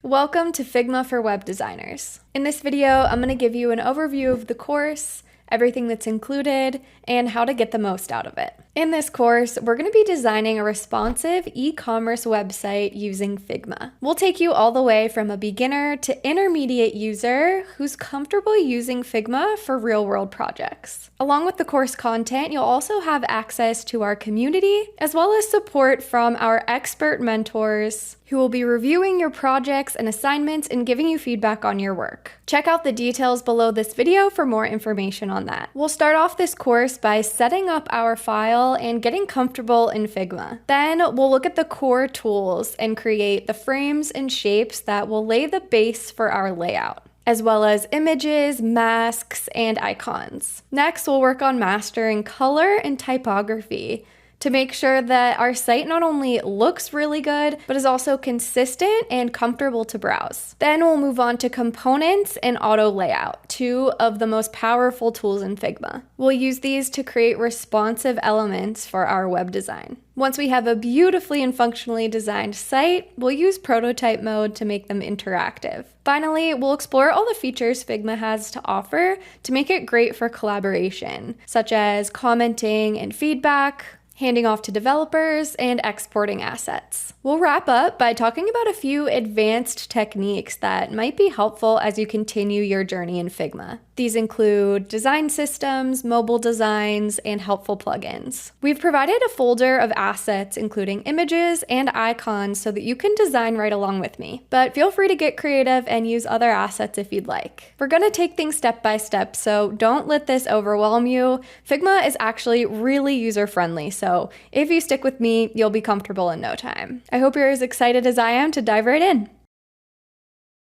Welcome to Figma for Web Designers. In this video, I'm going to give you an overview of the course, everything that's included, and how to get the most out of it. In this course, we're going to be designing a responsive e-commerce website using Figma. We'll take you all the way from a beginner to intermediate user who's comfortable using Figma for real-world projects. Along with the course content, you'll also have access to our community, as well as support from our expert mentors who will be reviewing your projects and assignments and giving you feedback on your work. Check out the details below this video for more information on that. We'll start off this course by setting up our file and getting comfortable in Figma. Then we'll look at the core tools and create the frames and shapes that will lay the base for our layout, as well as images, masks, and icons. Next, we'll work on mastering color and typography to make sure that our site not only looks really good, but is also consistent and comfortable to browse. Then we'll move on to components and auto layout, two of the most powerful tools in Figma. We'll use these to create responsive elements for our web design. Once we have a beautifully and functionally designed site, we'll use prototype mode to make them interactive. Finally, we'll explore all the features Figma has to offer to make it great for collaboration, such as commenting and feedback, handing off to developers, and exporting assets. We'll wrap up by talking about a few advanced techniques that might be helpful as you continue your journey in Figma. These include design systems, mobile designs, and helpful plugins. We've provided a folder of assets including images and icons so that you can design right along with me, but feel free to get creative and use other assets if you'd like. We're going to take things step by step, so don't let this overwhelm you. Figma is actually really user-friendly, so if you stick with me, you'll be comfortable in no time. I hope you're as excited as I am to dive right in.